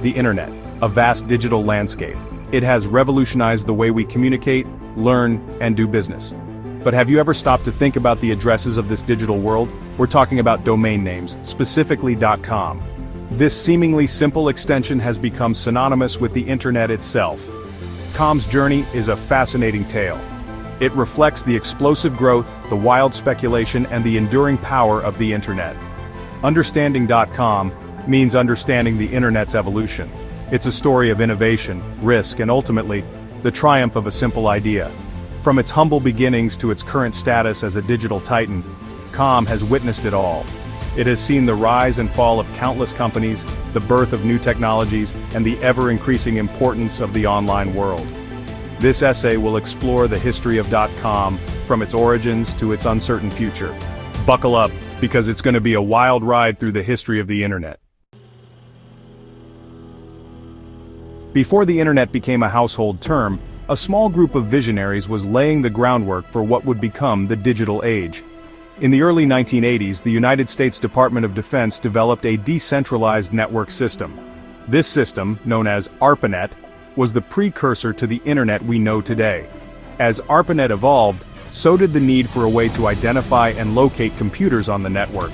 The internet, a vast digital landscape. It has revolutionized the way we communicate, learn, and do business. But have you ever stopped to think about the addresses of this digital world? We're talking about domain names, specifically .com. This seemingly simple extension has become synonymous with the internet itself. .com's journey is a fascinating tale. It reflects the explosive growth, the wild speculation, and the enduring power of the internet. Understanding .com means understanding the internet's evolution. It's a story of innovation, risk, and ultimately, the triumph of a simple idea. From its humble beginnings to its current status as a digital titan, .com has witnessed it all. It has seen the rise and fall of countless companies, the birth of new technologies, and the ever-increasing importance of the online world. This essay will explore the history of .com, from its origins to its uncertain future. Buckle up, because it's going to be a wild ride through the history of the internet. Before the internet became a household term, a small group of visionaries was laying the groundwork for what would become the digital age. In the early 1980s, the United States Department of Defense developed a decentralized network system. This system, known as ARPANET, was the precursor to the internet we know today. As ARPANET evolved, so did the need for a way to identify and locate computers on the network.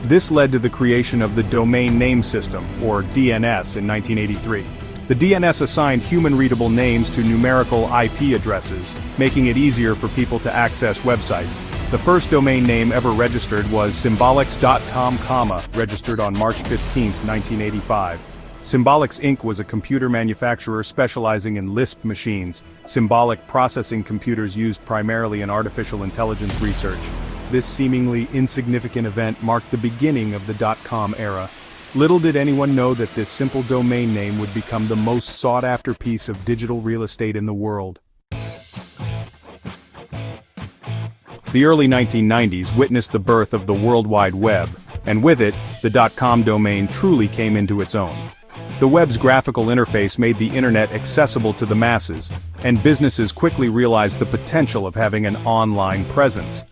This led to the creation of the Domain Name System, or DNS, in 1983. The DNS assigned human-readable names to numerical IP addresses, making it easier for people to access websites. The first domain name ever registered was Symbolics.com, registered on March 15, 1985. Symbolics Inc. was a computer manufacturer specializing in Lisp machines, symbolic processing computers used primarily in artificial intelligence research. This seemingly insignificant event marked the beginning of the .com era. Little did anyone know that this simple domain name would become the most sought-after piece of digital real estate in the world. The early 1990s witnessed the birth of the World Wide Web, and with it, the .com domain truly came into its own. The web's graphical interface made the internet accessible to the masses, and businesses quickly realized the potential of having an online presence.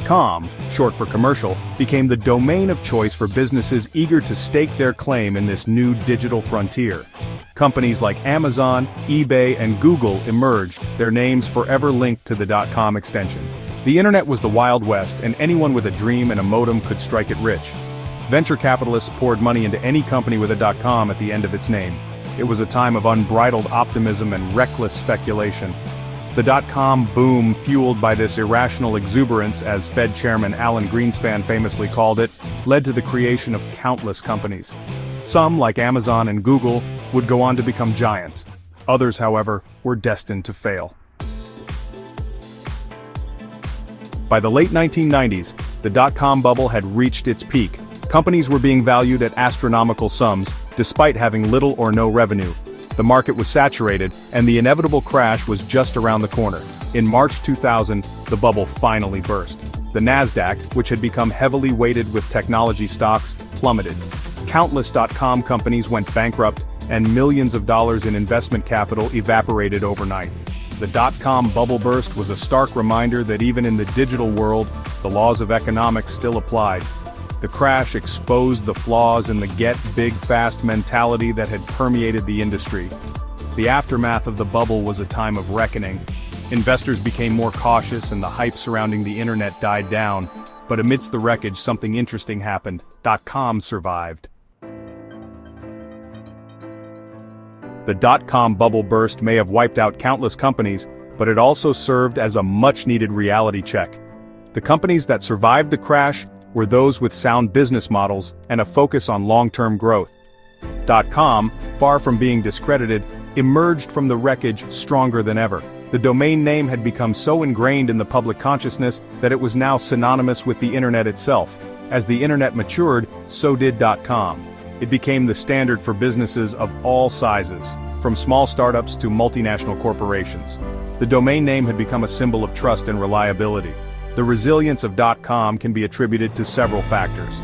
.com, short for commercial, became the domain of choice for businesses eager to stake their claim in this new digital frontier. Companies like Amazon, eBay, and Google emerged, their names forever linked to the .com extension. The internet was the Wild West, and anyone with a dream and a modem could strike it rich. Venture capitalists poured money into any company with a .com at the end of its name. It was a time of unbridled optimism and reckless speculation. The .com boom, fueled by this irrational exuberance, as Fed Chairman Alan Greenspan famously called it, led to the creation of countless companies. Some, like Amazon and Google, would go on to become giants. Others, however, were destined to fail. By the late 1990s, the .com bubble had reached its peak. Companies were being valued at astronomical sums, despite having little or no revenue. The market was saturated, and the inevitable crash was just around the corner. In March 2000, the bubble finally burst. The Nasdaq, which had become heavily weighted with technology stocks, plummeted. Countless .com companies went bankrupt, and millions of dollars in investment capital evaporated overnight. The .com bubble burst was a stark reminder that even in the digital world, the laws of economics still applied. The crash exposed the flaws in the get-big-fast mentality that had permeated the industry. The aftermath of the bubble was a time of reckoning. Investors became more cautious and the hype surrounding the internet died down. But amidst the wreckage, something interesting happened. .com survived. The .com bubble burst may have wiped out countless companies, but it also served as a much-needed reality check. The companies that survived the crash were those with sound business models and a focus on long-term growth. .com, far from being discredited, emerged from the wreckage stronger than ever. The domain name had become so ingrained in the public consciousness that it was now synonymous with the internet itself. As the internet matured, so did .com. It became the standard for businesses of all sizes, from small startups to multinational corporations. The domain name had become a symbol of trust and reliability. The resilience of .com can be attributed to several factors.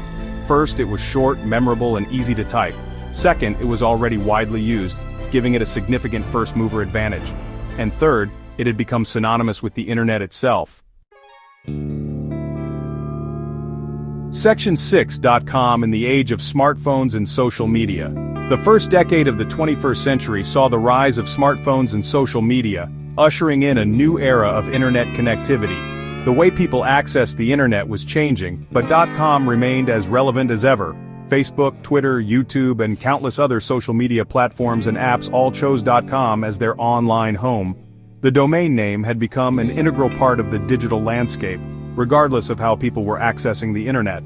First, it was short, memorable, and easy to type. Second, it was already widely used, giving it a significant first-mover advantage. And third, it had become synonymous with the internet itself. Section 6. .com in the age of smartphones and social media. The first decade of the 21st century saw the rise of smartphones and social media, ushering in a new era of internet connectivity. The way people accessed the internet was changing, but .com remained as relevant as ever. Facebook, Twitter, YouTube, and countless other social media platforms and apps all chose .com as their online home. The domain name had become an integral part of the digital landscape, regardless of how people were accessing the internet.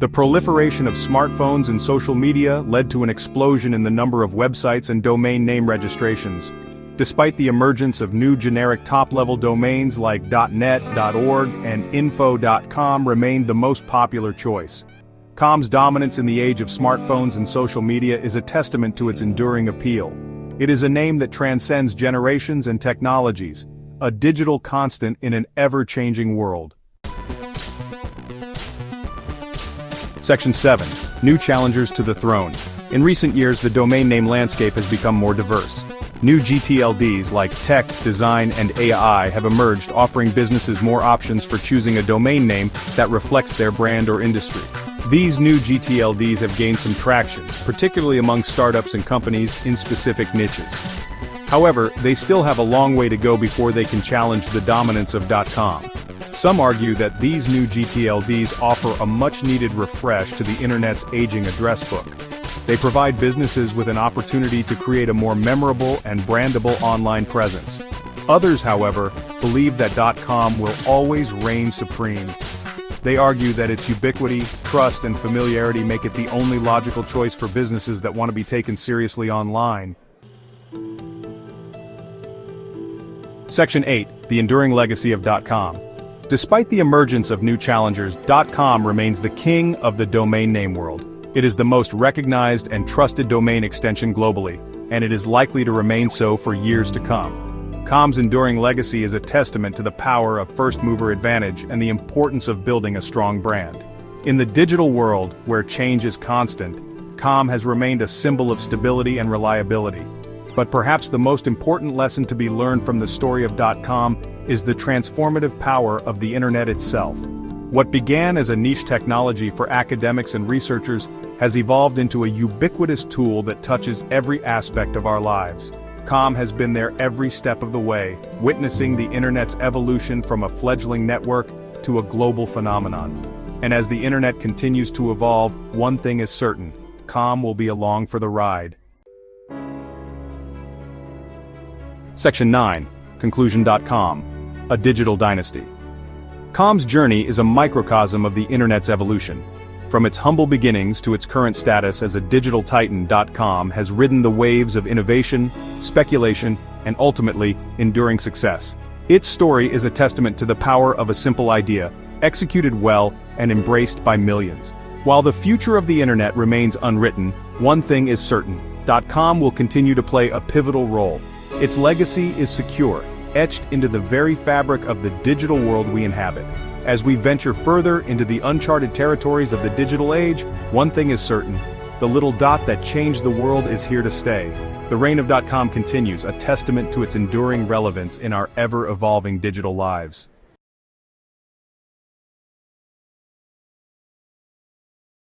The proliferation of smartphones and social media led to an explosion in the number of websites and domain name registrations. Despite the emergence of new generic top-level domains like .net, .org, and info.com remained the most popular choice. .com's dominance in the age of smartphones and social media is a testament to its enduring appeal. It is a name that transcends generations and technologies, a digital constant in an ever-changing world. Section 7. New challengers to the throne. In recent years, the domain name landscape has become more diverse. New GTLDs like tech, design, and AI have emerged, offering businesses more options for choosing a domain name that reflects their brand or industry. These new GTLDs have gained some traction, particularly among startups and companies in specific niches. However, they still have a long way to go before they can challenge the dominance of .com. Some argue that these new GTLDs offer a much-needed refresh to the internet's aging address book. They provide businesses with an opportunity to create a more memorable and brandable online presence. Others, however, believe that .com will always reign supreme. They argue that its ubiquity, trust, and familiarity make it the only logical choice for businesses that want to be taken seriously online. Section 8. The enduring legacy of .com. Despite the emergence of new challengers, .com remains the king of the domain name world. It is the most recognized and trusted domain extension globally, and it is likely to remain so for years to come. .com's enduring legacy is a testament to the power of first-mover advantage and the importance of building a strong brand. In the digital world, where change is constant, .com has remained a symbol of stability and reliability. But perhaps the most important lesson to be learned from the story of .com is the transformative power of the internet itself. What began as a niche technology for academics and researchers has evolved into a ubiquitous tool that touches every aspect of our lives. .com has been there every step of the way, witnessing the internet's evolution from a fledgling network to a global phenomenon. And as the internet continues to evolve, one thing is certain: .com will be along for the ride. Section 9. Conclusion.com. A digital dynasty. .com's journey is a microcosm of the internet's evolution. From its humble beginnings to its current status as a digital titan, .com has ridden the waves of innovation, speculation, and ultimately, enduring success. Its story is a testament to the power of a simple idea, executed well and embraced by millions. While the future of the internet remains unwritten, one thing is certain: .com will continue to play a pivotal role. Its legacy is secure, etched into the very fabric of the digital world we inhabit. As we venture further into the uncharted territories of the digital age, one thing is certain: the little dot that changed the world is here to stay. The reign of .com continues, a testament to its enduring relevance in our ever-evolving digital lives.